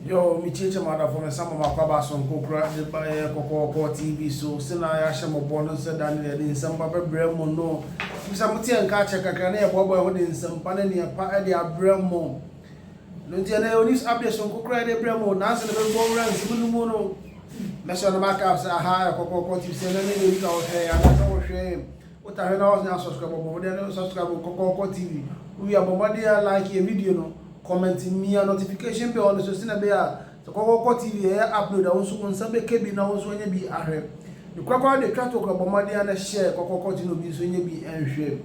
Yo, me teach mother from some of my cabas on Cocra, the Bayer Coco TV, so Sina Yasham of Bonus than in some Papa Bremo. No, some tea and catch a cacane, Bobo in some Panania, Padia Bremo. No, this update on Cocra de Bremo, Nancy, the Boran, Simuno. Measure the mark of Sahara, Coco TV, sending out hair, and that's all shame. What I heard now subscribe, then subscribe to Coco TV. We are Bombardier like a video. Commenting me a notification bell on the Sustina Bear. So Coco TV upload also on some KB now also when you be a rep. The Quacker the Trato Bombardier and a share Coco continue be so you be and share.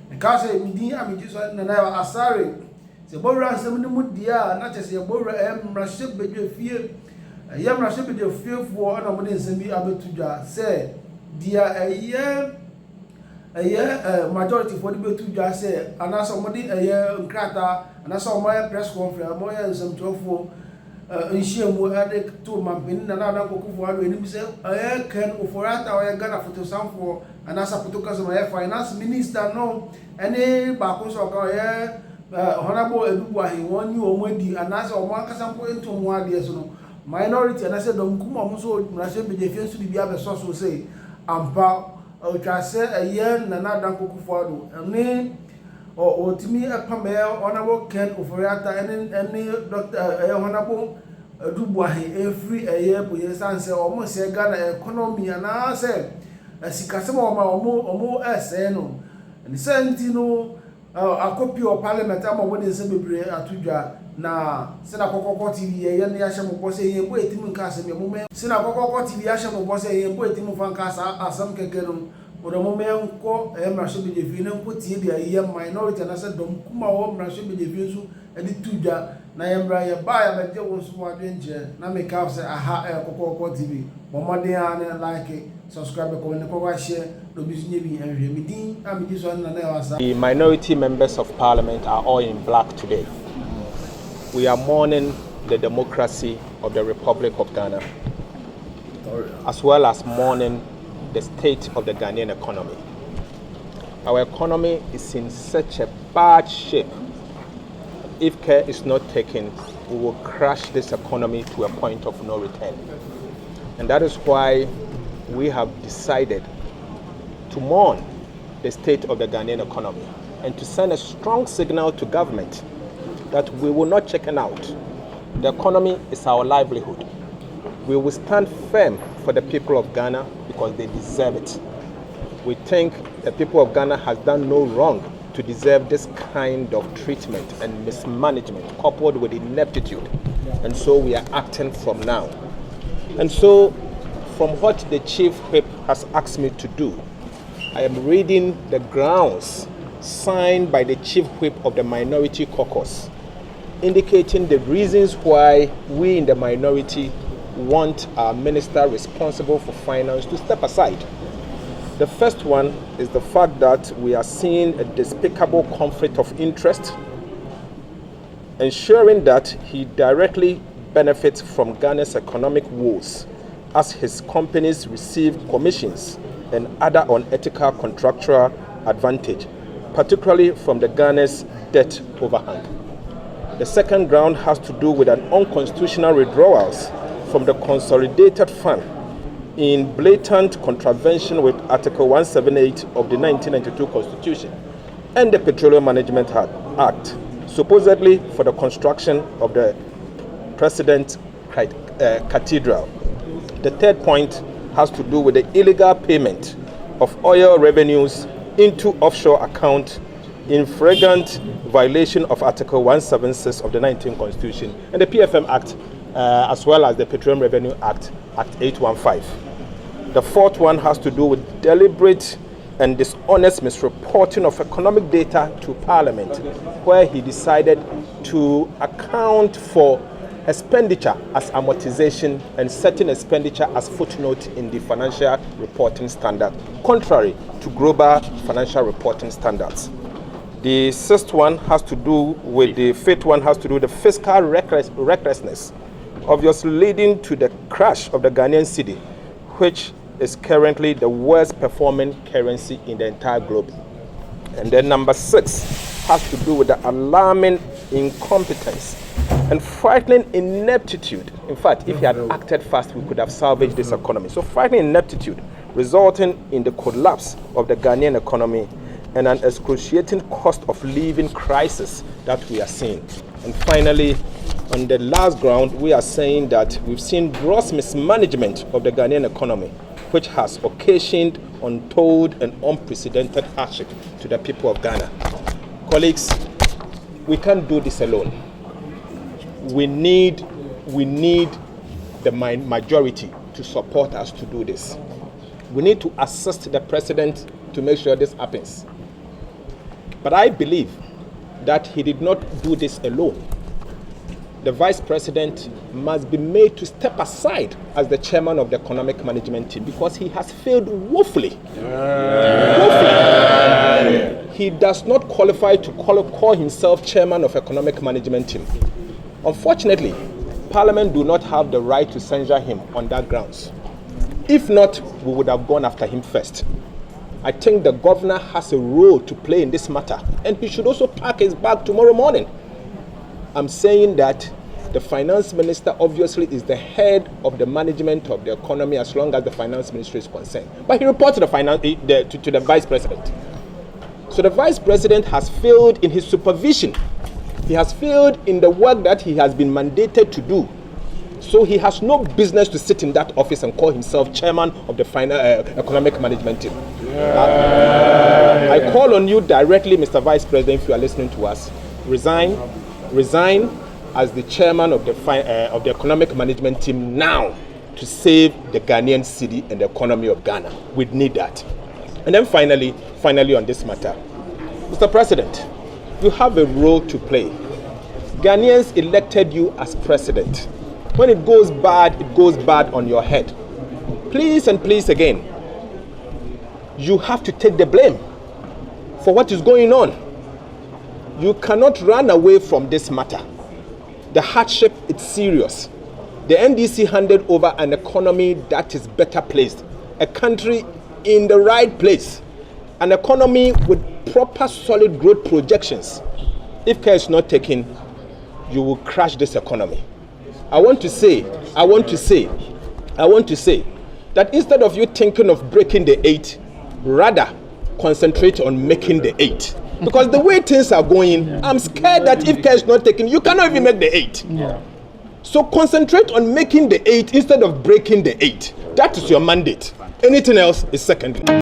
The castle me I mean just and I sorry. The Bora some mood dear, not just a Bora Raship but your fear. A young Raship with your fear for an abundance and be able to say, dear a year majority for the bill to just say, and as somebody a year crater. And I saw my press conference, more and some 12 in Shimu added to my pin and another cook for himself. I can Ofori Atta or Ghana for some for and as a Putukas my finance minister no any Bacos or Honorable Boahen one you already and as a one sample into 1 year so minority and I said don't come on so Russian be defense to the other source will say I'm proud of just say a year and another cook for and or to me a Pamel, Honorable Ken Ofori Atta, any Dr. Honorable Boahen every a year, but yes, answer almost a Ghana economy, and I say, as he can some or more essay, no, and the Sentino a copy of Parliament. I'm winning some at Tuja. Now, Senacoco TV, and the Asham was saying, wait, Tim Cassim, a moment. Senacoco TV, Asham was saying, wait, Tim Fancasa, as some can get them. For the moment, call Emma should be the Vino, put here a year minority, and I said, don't come home, should be the Visu, and the Tuja, Nayambra, buy a better was more danger. Now make out say, aha, Coco TV, Bombardier, like it, subscribe, comment, share, the business, and meeting. I'm this one, and the minority members of parliament are all in black today. We are mourning the democracy of the Republic of Ghana, as well as mourning the state of the Ghanaian economy. Our economy is in such a bad shape. If care is not taken, we will crash this economy to a point of no return. And that is why we have decided to mourn the state of the Ghanaian economy and to send a strong signal to government that we will not chicken out. The economy is our livelihood. We will stand firm for the people of Ghana because they deserve it. We think the people of Ghana has done no wrong to deserve this kind of treatment and mismanagement coupled with ineptitude. And so we are acting from now. And so from what the Chief Whip has asked me to do, I am reading the grounds signed by the Chief Whip of the Minority Caucus, indicating the reasons why we in the minority want our minister responsible for finance to step aside. The first one is the fact that we are seeing a despicable conflict of interest, ensuring that he directly benefits from Ghana's economic woes as his companies receive commissions and other unethical contractual advantage, particularly from the Ghana's debt overhang. The second ground has to do with an unconstitutional withdrawals from the consolidated fund in blatant contravention with Article 178 of the 1992 Constitution and the Petroleum Management Act, supposedly for the construction of the President's Cathedral. The third point has to do with the illegal payment of oil revenues into offshore accounts in flagrant violation of Article 176 of the 19th Constitution and the PFM Act, as well as the Petroleum Revenue Act, Act 815. The fourth one has to do with deliberate and dishonest misreporting of economic data to Parliament, where he decided to account for expenditure as amortization and certain expenditure as footnote in the financial reporting standard, contrary to global financial reporting standards. The fifth one has to do with the fiscal recklessness, obviously leading to the crash of the Ghanaian cedi, which is currently the worst performing currency in the entire globe. And then number 6 has to do with the alarming incompetence and frightening ineptitude. In fact, if he had acted fast, we could have salvaged this economy. So frightening ineptitude, resulting in the collapse of the Ghanaian economy and an excruciating cost of living crisis that we are seeing. And finally, on the last ground, we are saying that we've seen gross mismanagement of the Ghanaian economy, which has occasioned untold and unprecedented hardship to the people of Ghana. Colleagues, we can't do this alone. We need the majority to support us to do this. We need to assist the president to make sure this happens. But I believe that he did not do this alone. The vice president must be made to step aside as the chairman of the economic management team because he has failed woefully. Woefully. He does not qualify to call himself chairman of economic management team. Unfortunately, Parliament do not have the right to censure him on that grounds. If not, we would have gone after him first. I think the governor has a role to play in this matter, and he should also pack his bag tomorrow morning. I'm saying that the finance minister obviously is the head of the management of the economy as long as the finance ministry is concerned. But he reports to the vice president. So the vice president has failed in his supervision. He has failed in the work that he has been mandated to do. So he has no business to sit in that office and call himself chairman of the economic management team. I call on you directly, Mr. Vice President, if you are listening to us, resign as the chairman of the economic management team now to save the Ghanaian city and the economy of Ghana. We need that. And then finally on this matter, Mr. President, you have a role to play. Ghanaians elected you as president. When it goes bad on your head. Please and please again, you have to take the blame for what is going on. You cannot run away from this matter. The hardship is serious. The NDC handed over an economy that is better placed, a country in the right place, an economy with proper solid growth projections. If care is not taken, you will crash this economy. I want to say that instead of you thinking of breaking the 8, rather concentrate on making the 8. Because the way things are going, I'm scared that if care is not taken, you cannot even make the 8. Yeah. So concentrate on making the 8 instead of breaking the 8. That is your mandate. Anything else is secondary.